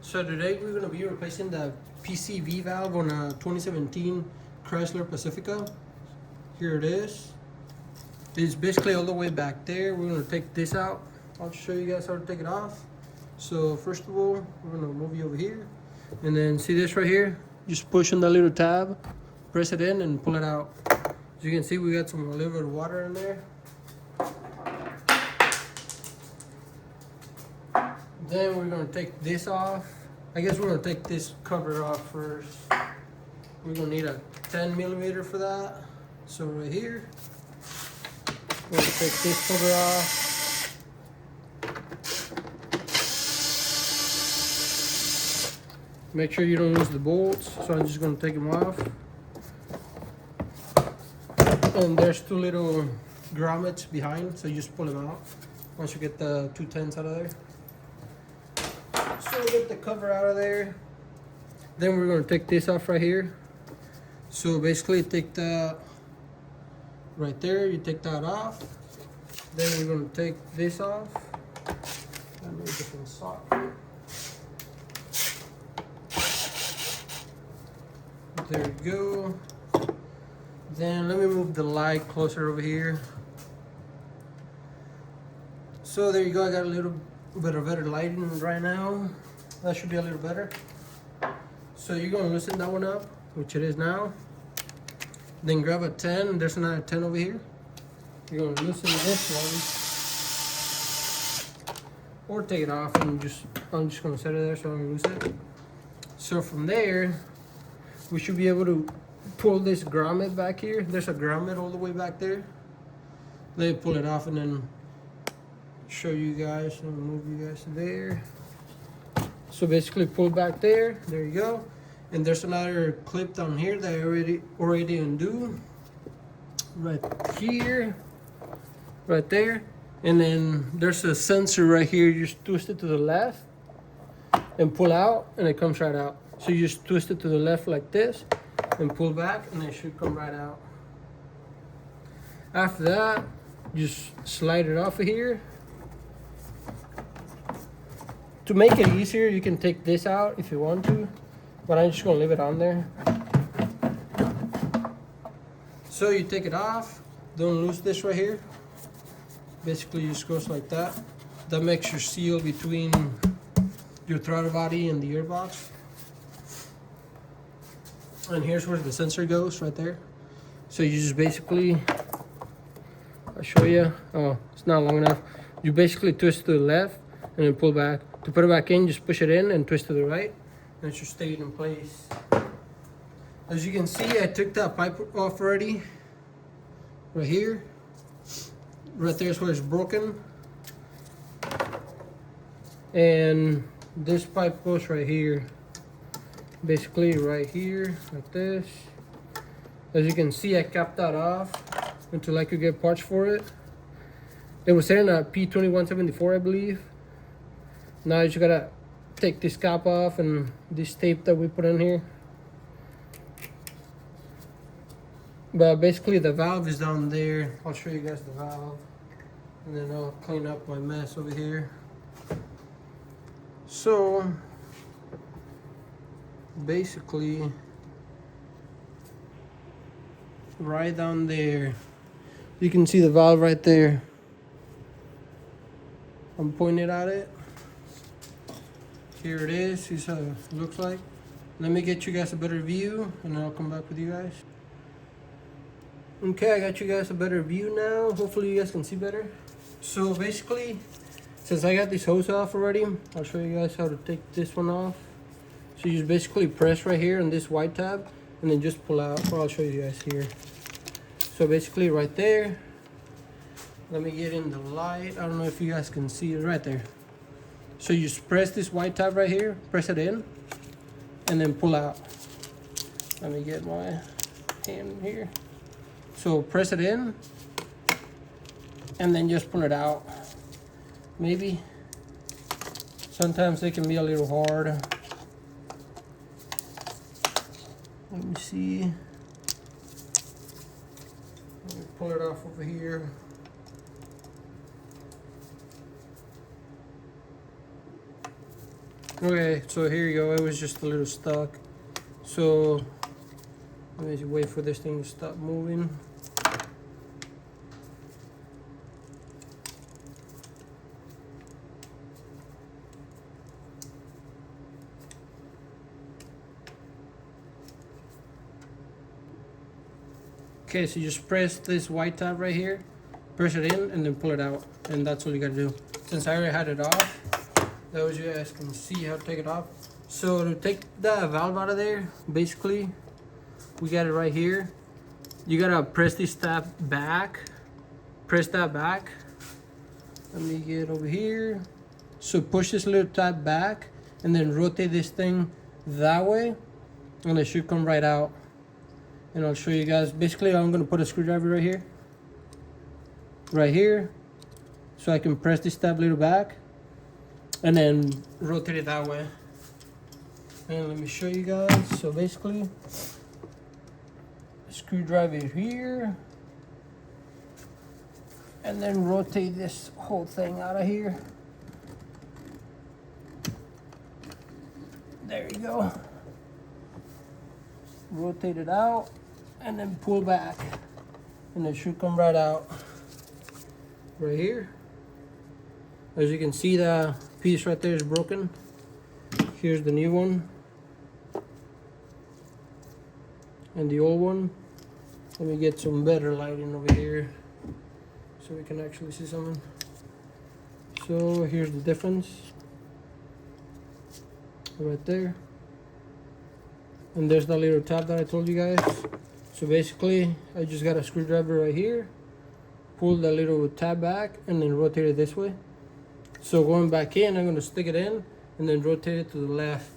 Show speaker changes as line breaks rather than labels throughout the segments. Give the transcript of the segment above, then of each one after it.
So today we're going to be replacing the PCV valve on a 2017 Chrysler Pacifica. Here it is. It's basically all the way back there. We're going to take this out. I'll show you guys how to take it off. So first of all, we're going to move you over here. And then see this right here? Just push on the little tab, press it in and pull it out. As you can see, we got a little bit of water in there. Then we're going to take this off. I guess we're going to take this cover off first. We're going to need a 10 millimeter for that. So right here, we're going to take this cover off. Make sure you don't lose the bolts. So I'm just going to take them off. And there's two little grommets behind, so you just pull them out once you get the 210s out of there. So get the cover out of there. Then we're going to take this off right here. So basically take that right there, you take that off. Then we're going to take this off. Let me get some socket. There we go. Then let me move the light closer over here. So there you go, I got a little bit of better lighting right now. That should be a little better. So you're gonna loosen that one up, which it is now. Then grab a 10, there's another 10 over here. You're gonna loosen this one. Or take it off and I'm just gonna set it there so I'm gonna lose it. So from there, we should be able to pull this grommet back here. There's a grommet all the way back there. Let me pull it off and then show you guys and move you guys to there. So basically pull back there. There you go. And there's another clip down here that I already undo. Right here. Right there. And then there's a sensor right here. You just twist it to the left and pull out and it comes right out. So you just twist it to the left like this and pull back and it should come right out. After that, just slide it off of here. To make it easier, you can take this out if you want to, but I'm just gonna leave it on there. So you take it off, don't lose this right here. Basically just goes like that. That makes your seal between your throttle body and the gearbox. And here's where the sensor goes, right there. So you just basically, I'll show you. Oh, it's not long enough. You basically twist to the left and then pull back. To put it back in, just push it in and twist to the right, and it should stay in place. As you can see, I took that pipe off already. Right here. Right there is where it's broken. And this pipe goes right here. Basically right here, like this. As you can see, I capped that off until I could get parts for it. It was set in a P2174, I believe. Now you just gotta take this cap off and this tape that we put in here. But basically the valve is down there. I'll show you guys the valve. And then I'll clean up my mess over here. So basically right down there you can see the valve right there. I'm pointing at it. Here it is. Here's how it looks like. Let me get you guys a better view and then I'll come back with you guys. Okay, I got you guys a better view now. Hopefully you guys can see better. So basically, since I got this hose off already, I'll show you guys how to take this one off. So you just basically press right here on this white tab and then just pull out. Or I'll show you guys here. So basically right there. Let me get in the light. I don't know if you guys can see it right there. So you just press this white tab right here, press it in, and then pull out. Let me get my hand here. So press it in, and then just pull it out. Maybe. Sometimes they can be a little hard. Let me see. Let me pull it off over here. Okay, so here you go. It was just a little stuck. So let me just wait for this thing to stop moving. Okay, so you just press this white tab right here, press it in, and then pull it out, and that's all you gotta do. Since I already had it off, that way you guys can see how to take it off. So to take the valve out of there, basically, we got it right here. You gotta press this tab back, press that back. Let me get over here. So push this little tab back, and then rotate this thing that way, and it should come right out. And I'll show you guys. Basically, I'm gonna put a screwdriver right here, so I can press this tab little back, and then rotate it that way. And let me show you guys. So basically, screwdriver here, and then rotate this whole thing out of here. There you go. Rotate it out, and then pull back, and it should come right out right here. As you can see, the piece right there is broken. Here's the new one and the old one. Let me get some better lighting over here so we can actually see something. So here's the difference right there, and there's the little tab that I told you guys. So basically, I just got a screwdriver right here, pull the little tab back, and then rotate it this way. So going back in, I'm going to stick it in and then rotate it to the left.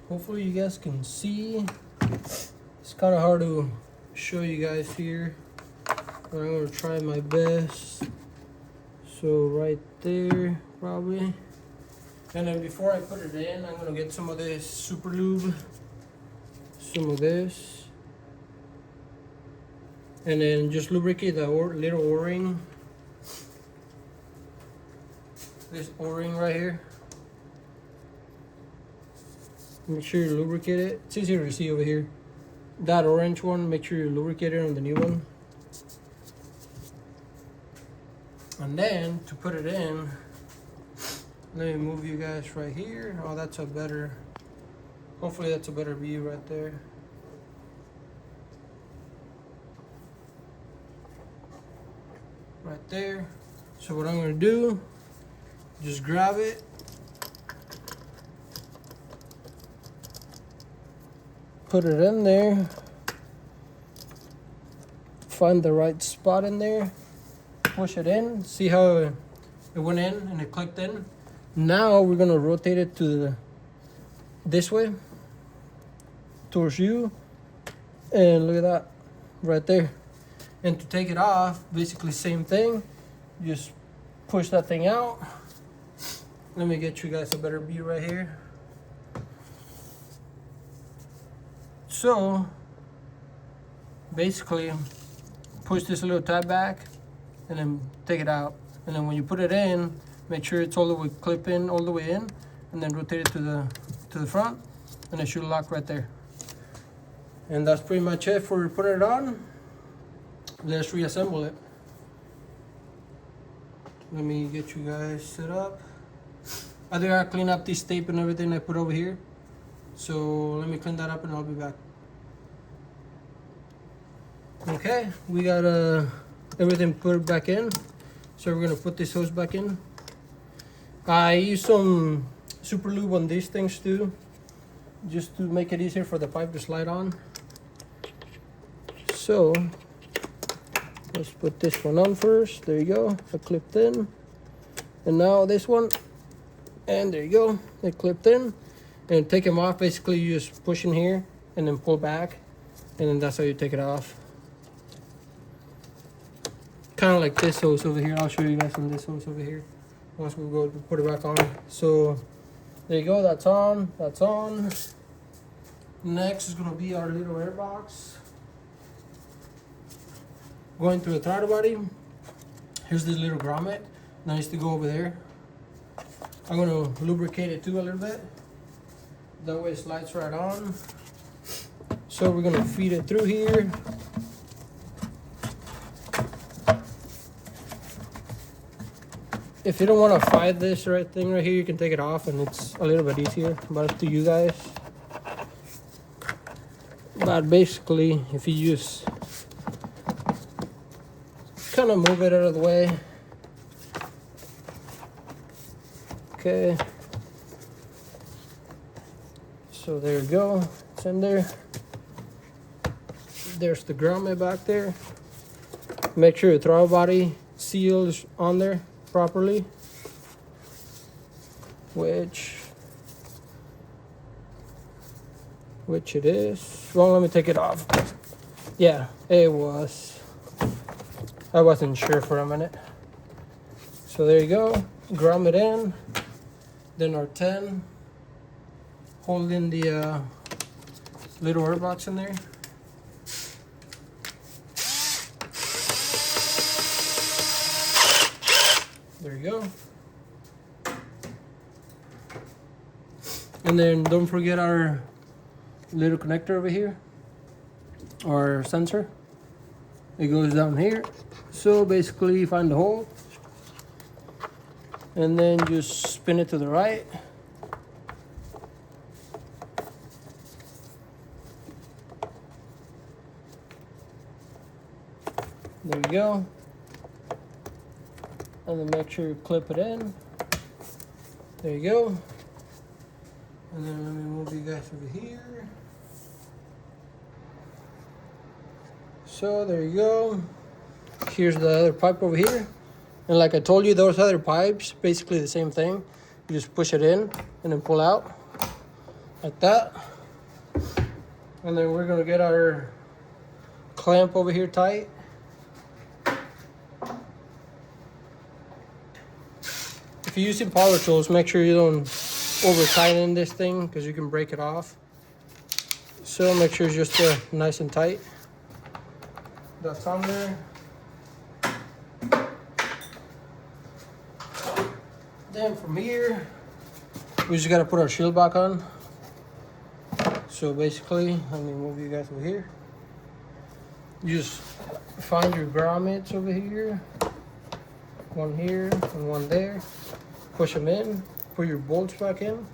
Hopefully you guys can see. It's kind of hard to show you guys here, but I'm going to try my best. So right there, probably. And then before I put it in, I'm going to get some of this super lube, some of this, and then just lubricate the little O-ring, this O-ring right here. Make sure you lubricate it. It's easier to see over here. That orange one, make sure you lubricate it on the new one. And then to put it in, let me move you guys right here. Oh, that's a better, hopefully that's a better view right there. Right there. So what I'm gonna do, just grab it, put it in there, find the right spot in there, push it in, see how it went in and it clicked in. Now we're gonna rotate it to this way, towards you, and look at that, right there. And to take it off, basically same thing, just push that thing out. Let me get you guys a better view right here. So basically, push this little tab back and then take it out. And then when you put it in, make sure it's all the way clip in, all the way in, and then rotate it to the front, and it should lock right there. And that's pretty much it for putting it on. Let's reassemble it. Let me get you guys set up. I think I clean up this tape and everything I put over here. So let me clean that up and I'll be back. Okay, we got everything put back in. So we're gonna put this hose back in. I use some super lube on these things too, just to make it easier for the pipe to slide on. So let's put this one on first. There you go, it clipped in. And now this one, and there you go, it clipped in. And take them off, basically you just push in here and then pull back, and then that's how you take it off. Kind of like this hose over here. I'll show you guys on this hose over here once we go to put it back on. So there you go, that's on, that's on. Next is gonna be our little air box. Going through the throttle body, here's this little grommet that needs to go over there. I'm gonna lubricate it too a little bit. That way it slides right on. So we're gonna feed it through here. If you don't want to fight this thing right here, you can take it off and it's a little bit easier, but up to you guys. But basically, if you just kind of move it out of the way. Okay. So there you go, it's in there. There's the grommet back there. Make sure your throttle body seal is on there properly, which it is. Well, let me take it off. Yeah, it was. I wasn't sure for a minute. So there you go, grommet in. Then our 10, holding the little air box in there. There you go. And then don't forget our little connector over here, our sensor. It goes down here. So basically you find the hole and then just spin it to the right. There you go. And then make sure you clip it in. There you go. And then let me move you guys over here. So there you go. Here's the other pipe over here. And like I told you, those other pipes, basically the same thing. You just push it in and then pull out like that. And then we're gonna get our clamp over here tight. If you're using power tools, make sure you don't over tighten this thing because you can break it off. So make sure it's just nice and tight. That's on there. Then from here, we just gotta put our shield back on. So basically, let me move you guys over here. You just find your grommets over here. One here and one there. Push them in, put your bolts back in.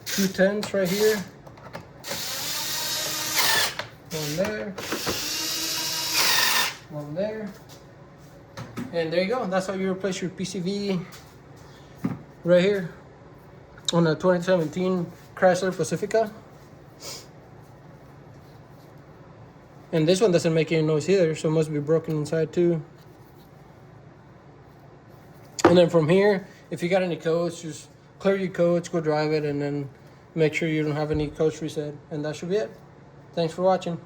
Two 10s right here. One there. One there. And there you go. That's how you replace your PCV right here on a 2017 Chrysler Pacifica. And this one doesn't make any noise either, so it must be broken inside too. And then from here, if you got any codes, just clear your codes, go drive it, and then make sure you don't have any codes reset. And that should be it. Thanks for watching.